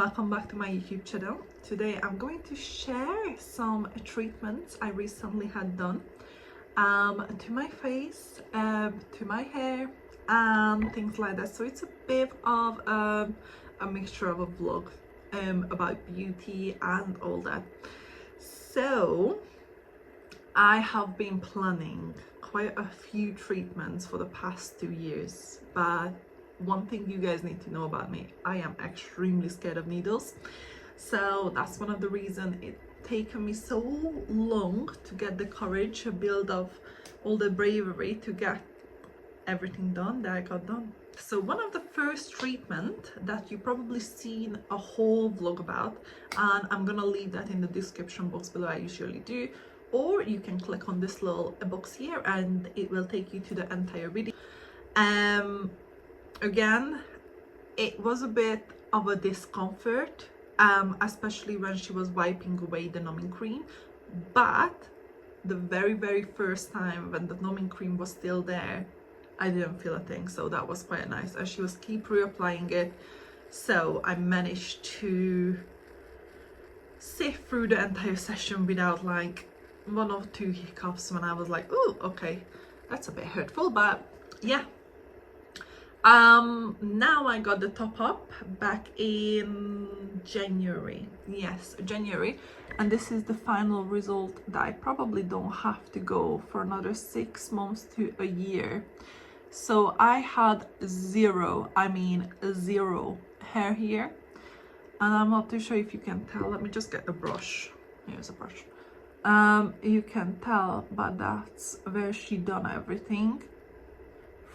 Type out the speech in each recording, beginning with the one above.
welcome back to my YouTube channel. Today I'm going to share some treatments I recently had done to my face, to my hair and things like that. So it's a bit of a mixture of a vlog about beauty and all that. So I have been planning quite a few treatments for the past 2 years, but one thing you guys need to know about me, I am extremely scared of needles. So that's one of the reasons it's taken me so long to get the courage to build up all the bravery to get everything done that I got done. So one of the first treatment that you probably seen a whole vlog about, and I'm gonna leave that in the description box below, I usually do, or you can click on this little box here and it will take you to the entire video. Again, it was a bit of a discomfort, especially when she was wiping away the numbing cream, but the very first time when the numbing cream was still there, I didn't feel a thing, so that was quite nice, and she was keep reapplying it, so I managed to sit through the entire session without like 1 or 2 hiccups when I was like, oh, okay, that's a bit hurtful, but yeah. Now I got the top up back in January. Yes, January, and this is the final result that I probably don't have to go for another 6 months to a year. So I had zero hair here, and I'm not too sure if you can tell. Let me just get a brush. Here's a brush. You can tell, but that's where she done everything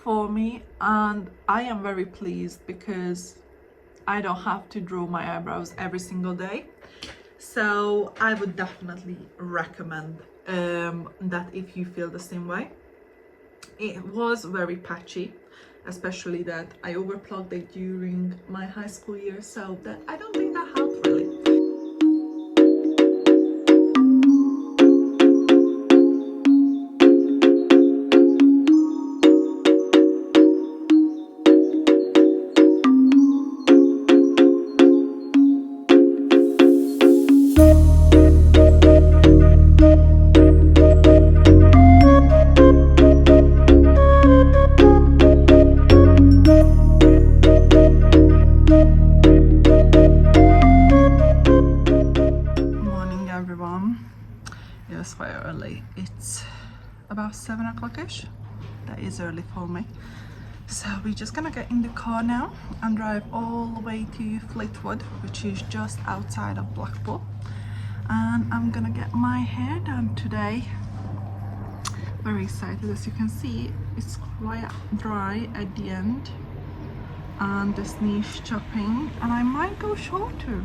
for me, and I am very pleased because I don't have to draw my eyebrows every single day. So I would definitely recommend that if you feel the same way. It was very patchy, especially that I overplugged it during my high school year, so that I don't think that helped really. It's quite early. It's about 7 o'clock-ish. That is early for me. So we're just gonna get in the car now and drive all the way to Fleetwood, which is just outside of Blackpool. And I'm gonna get my hair done today. Very excited. As you can see, it's quite dry at the end, and this needs chopping, and I might go shorter.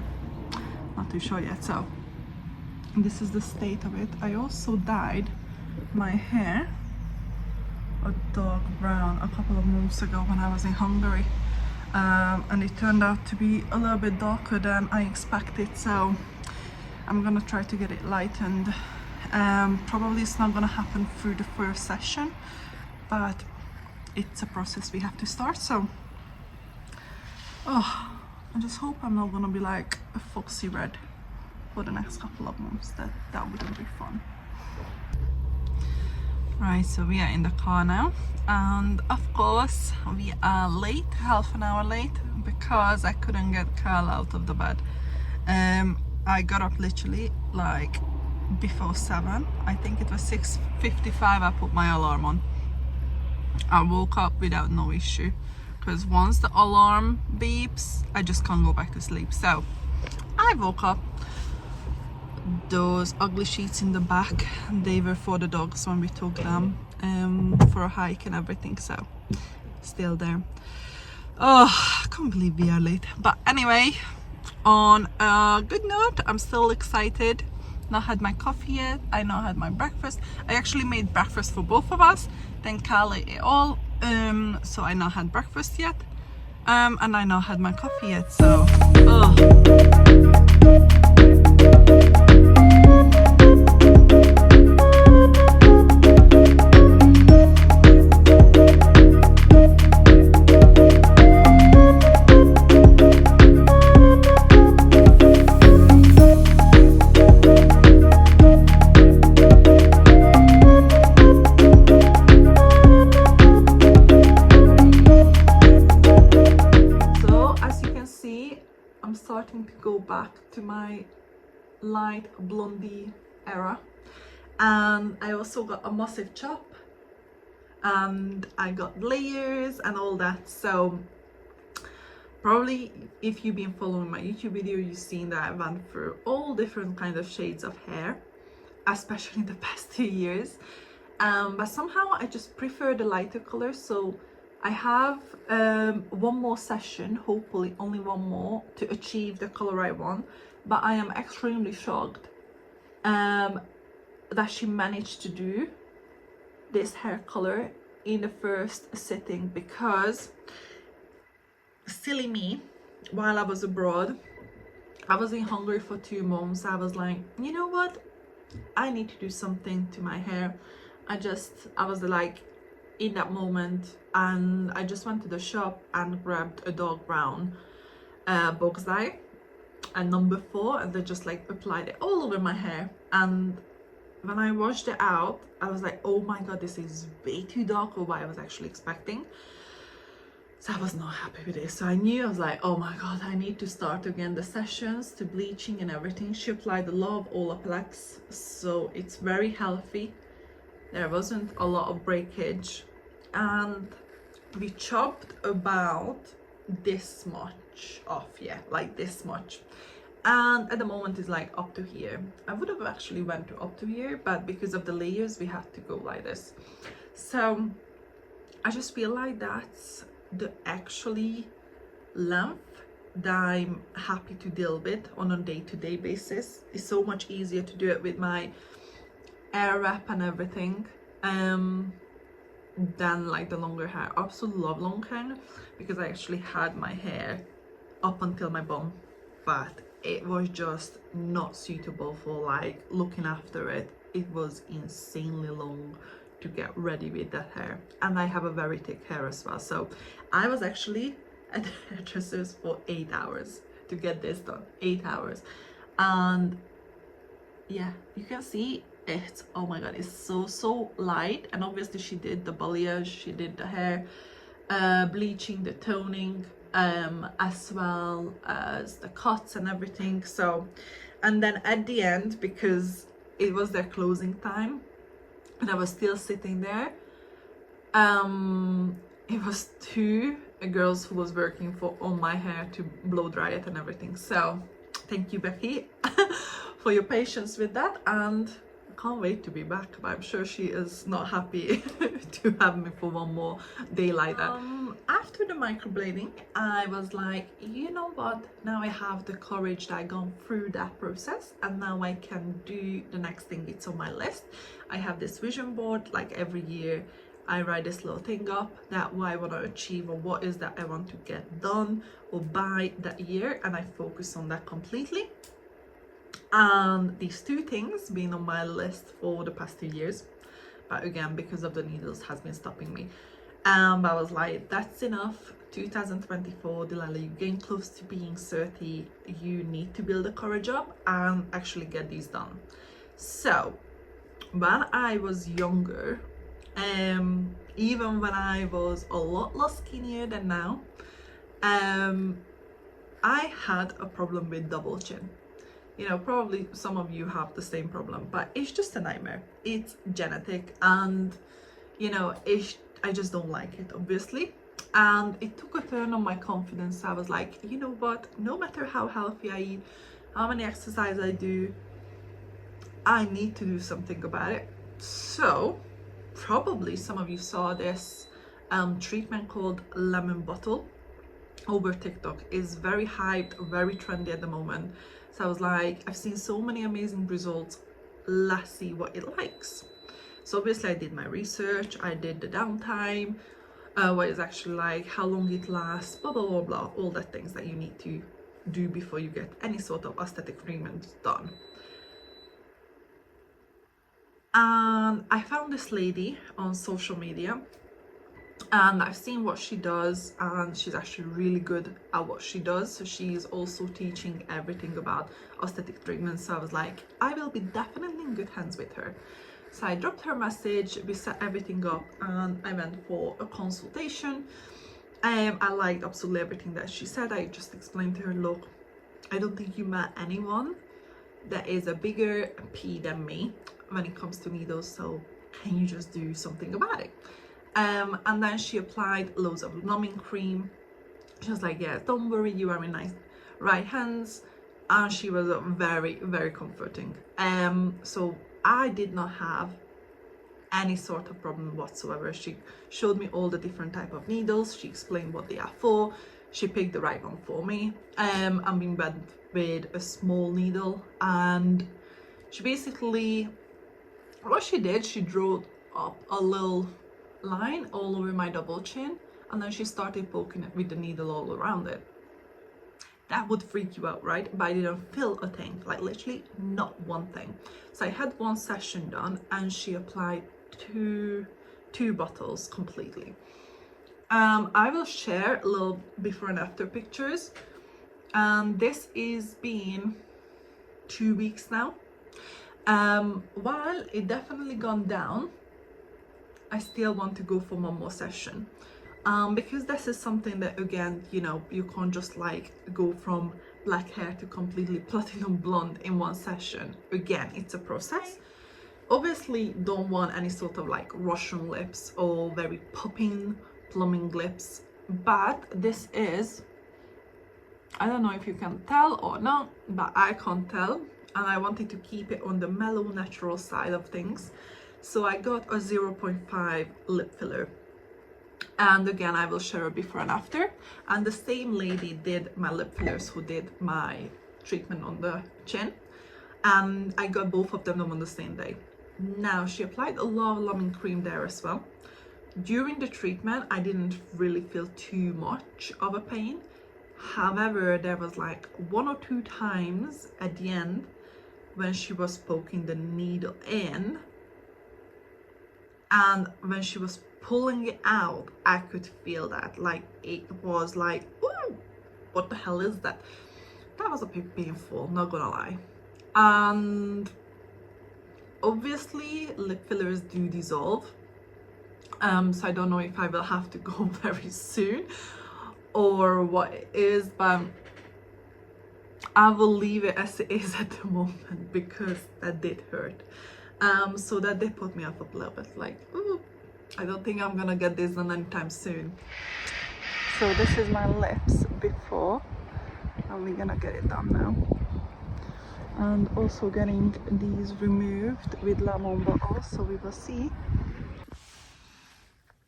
Not too sure yet. So this is the state of it. I also dyed my hair a dark brown a couple of months ago when I was in Hungary, and it turned out to be a little bit darker than I expected, so I'm gonna try to get it lightened. Probably it's not gonna happen through the first session, but it's a process we have to start. So I just hope I'm not gonna be like a foxy red for the next couple of months. That wouldn't be fun. Right, so we are in the car now, and of course we are late, half an hour late, because I couldn't get Carl out of the bed. I got up literally like before 7. I think it was 6:55 I put my alarm on. I woke up without no issue, because once the alarm beeps I just can't go back to sleep. So I woke up. Those ugly sheets in the back, they were for the dogs when we took them for a hike and everything, so still there. Oh, I can't believe we are late. But anyway, on a good note, I'm still excited. Not had my coffee yet. I now had my breakfast. I actually made breakfast for both of us, then Carl ate it all, so I now had breakfast yet, and I now had my coffee yet, so I'm starting to go back to my light blondie era. And I also got a massive chop, and I got layers and all that. So probably if you've been following my YouTube video, you've seen that I went through all different kinds of shades of hair, especially in the past 2 years. But somehow I just prefer the lighter color. So I have one more session, hopefully only one more, to achieve the color I want. But I am extremely shocked that she managed to do this hair color in the first sitting, because silly me, while I was abroad, I was in Hungary for 2 months. I was like, you know what, I need to do something to my hair. I was like in that moment, and I just went to the shop and grabbed a dark brown box dye and number 4, and they just like applied it all over my hair. And when I washed it out, I was like, oh my god, this is way too dark for what I was actually expecting. So I was not happy with it. So I knew, I was like, oh my god, I need to start again the sessions, to bleaching and everything. She applied a lot of Olaplex, so it's very healthy. There wasn't a lot of breakage, and we chopped about this much off, yeah, like this much. And at the moment it's like up to here. I would have actually went to up to here, but because of the layers we have to go like this. So I just feel like that's the actually length that I'm happy to deal with on a day-to-day basis. It's so much easier to do it with my air wrap and everything than like the longer hair. I absolutely love long hair, because I actually had my hair up until my bum, but it was just not suitable for like looking after it. It was insanely long to get ready with that hair, and I have a very thick hair as well. So I was actually at the hairdresser's for 8 hours to get this done. 8 hours. And yeah, you can see it. Oh my god, it's so light. And obviously she did the balayage, she did the hair bleaching, the toning, as well as the cuts and everything. So, and then at the end, because it was their closing time and I was still sitting there, it was 2 girls who was working on my hair to blow dry it and everything. So thank you, Becky, for your patience with that, and I can't wait to be back. But I'm sure she is not happy to have me for one more day like that. After the microblading, I was like, you know what, now I have the courage that I gone through that process, and now I can do the next thing. It's on my list. I have this vision board. Like every year I write this little thing up, that what I want to achieve, or what is that I want to get done or buy that year, and I focus on that completely. And these 2 things being on my list for the past 2 years, but again, because of the needles, has been stopping me. But I was like, that's enough. 2024, Delilah, you're getting close to being 30. You need to build the courage up and actually get these done. So when I was younger, even when I was a lot less skinnier than now, I had a problem with double chin. You know, probably some of you have the same problem, but it's just a nightmare. It's genetic, and you know, I just don't like it, obviously. And it took a turn on my confidence. I was like, you know what, no matter how healthy I eat, how many exercises I do, I need to do something about it. So probably some of you saw this treatment called lemon bottle over TikTok. Is very hyped, very trendy at the moment. So I was like, I've seen so many amazing results, let's see what it likes. So obviously I did my research, I did the downtime, what it's actually like, how long it lasts, blah blah blah blah, all the things that you need to do before you get any sort of aesthetic treatment done. And I found this lady on social media, and I've seen what she does, and she's actually really good at what she does. So she's also teaching everything about aesthetic treatment. So I was like, I will be definitely in good hands with her. So I dropped her a message, we set everything up, and I went for a consultation. I liked absolutely everything that she said. I just explained to her, look, I don't think you met anyone that is a bigger P than me when it comes to needles, so can you just do something about it? And then she applied loads of numbing cream. She was like, yeah, don't worry, you are in nice right hands. And she was very, very comforting. So I did not have any sort of problem whatsoever. She showed me all the different type of needles. She explained what they are for. She picked the right one for me. I'm in bed with a small needle, and she basically, what she did, she drew up a little line all over my double chin, and then she started poking it with the needle all around it. That would freak you out, right? But I didn't feel a thing, like literally not one thing. So I had one session done, and she applied two bottles completely. I will share a little before and after pictures. This is been 2 weeks now. While it definitely gone down, I still want to go for one more session. Because this is something that, again, you know, you can't just like go from black hair to completely platinum blonde in one session. Again, it's a process. Obviously don't want any sort of like Russian lips or very popping plumbing lips, but this is, I don't know if you can tell or not, but I can't tell, and I wanted to keep it on the mellow natural side of things. So I got a 0.5 lip filler, and again I will share a before and after. And the same lady did my lip fillers who did my treatment on the chin, and I got both of them on the same day. Now she applied a lot of numbing cream there as well. During the treatment I didn't really feel too much of a pain. However, there was like 1 or 2 times at the end when she was poking the needle in, and when she was pulling it out, I could feel that, like it was like, ooh, what the hell is that? That was a bit painful, not gonna lie. And obviously lip fillers do dissolve, so I don't know if I will have to go very soon or what it is, but I will leave it as it is at the moment because that did hurt. So that did put me off a little bit, like, ooh, I don't think I'm gonna get this done anytime soon. So this is my lips before, and we're gonna get it done now. And also getting these removed with lemon bottle, so we will see.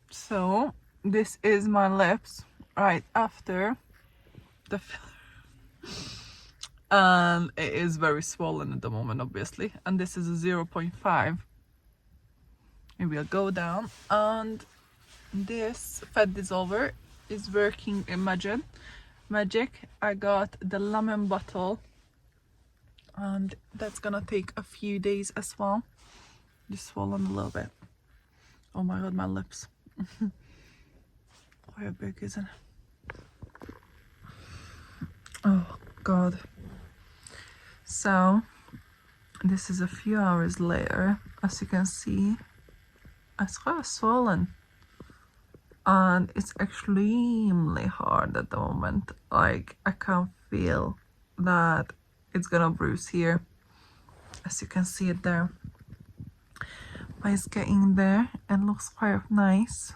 So this is my lips right after the filler. And it is very swollen at the moment, obviously, and this is a 0.5. It will go down, and this fat dissolver is working in magic. I got the lemon bottle, and that's gonna take a few days as well. Just swollen a little bit. Oh my god, my lips. Quite big, isn't it? Oh god. So this is a few hours later. As you can see, it's quite swollen, and it's extremely hard at the moment. Like I can feel that it's gonna bruise here, as you can see it there, but it's getting there and looks quite nice.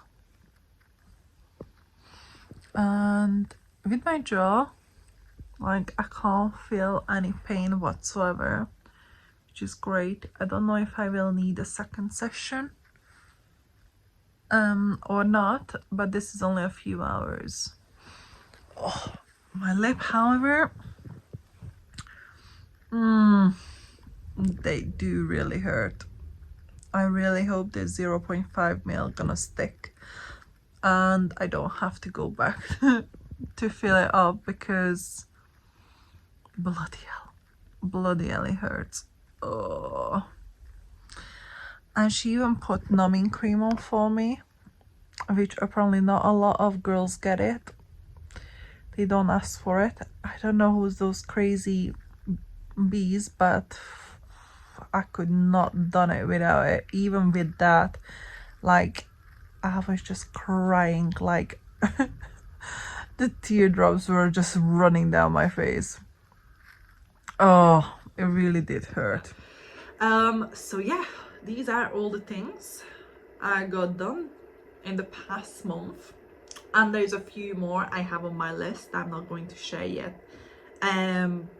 And with my jaw, like I can't feel any pain whatsoever, which is great. I don't know if I will need a second session or not, but this is only a few hours. Oh, my lip, however, they do really hurt. I really hope this 0.5 mil gonna stick and I don't have to go back to fill it up, because bloody hell it hurts. Oh. And she even put numbing cream on for me, which apparently not a lot of girls get it. They don't ask for it. I don't know who's those crazy bees, but I could not done it without it. Even with that, like I was just crying, like the teardrops were just running down my face. Oh, it really did hurt. So yeah, these are all the things I got done in the past month, and there's a few more I have on my list I'm not going to share yet.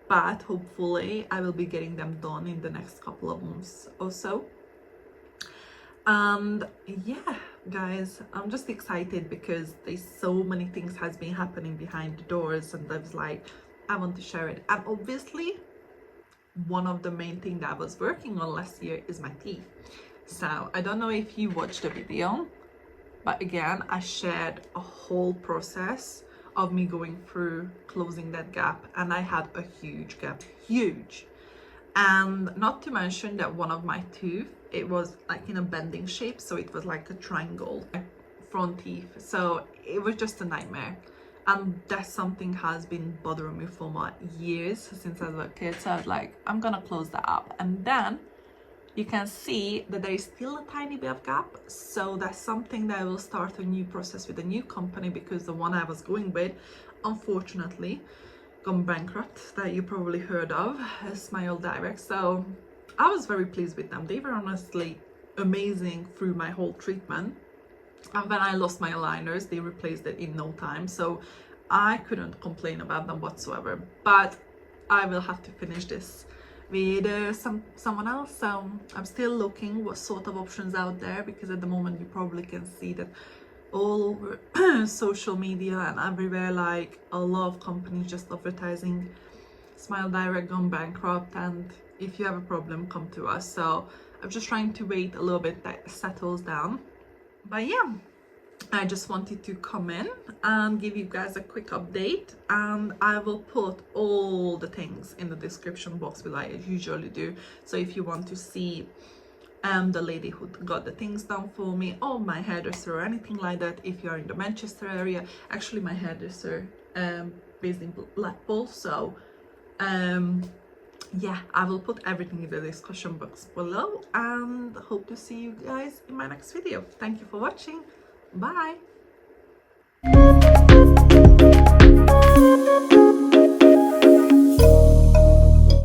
But hopefully I will be getting them done in the next couple of months or so. And yeah, guys, I'm just excited because there's so many things has been happening behind the doors, and I was like, I want to share it. And obviously one of the main things that I was working on last year is my teeth. So I don't know if you watched the video, but again, I shared a whole process of me going through closing that gap, and I had a huge gap, huge. And not to mention that one of my tooth, it was like in a bending shape, so it was like a triangle front teeth, so it was just a nightmare. And that's something has been bothering me for my years since I was a kid. So I was like, I'm gonna close that up. And then you can see that there is still a tiny bit of gap, so that's something that I will start a new process with a new company, because the one I was going with unfortunately gone bankrupt, that you probably heard of, Smile Direct. So I was very pleased with them. They were honestly amazing through my whole treatment. And when I lost my aligners, they replaced it in no time, so I couldn't complain about them whatsoever. But I will have to finish this with someone else, so I'm still looking what sort of options out there, because at the moment you probably can see that all over social media and everywhere, like a lot of companies just advertising Smile Direct gone bankrupt, and if you have a problem, come to us. So I'm just trying to wait a little bit that it settles down. But yeah, I just wanted to come in and give you guys a quick update, and I will put all the things in the description box below, I usually do. So if you want to see the lady who got the things done for me, or my hairdresser or anything like that, if you're in the Manchester area. Actually my hairdresser based in Blackpool, so yeah, I will put everything in the description box below, and hope to see you guys in my next video. Thank you for watching. Bye.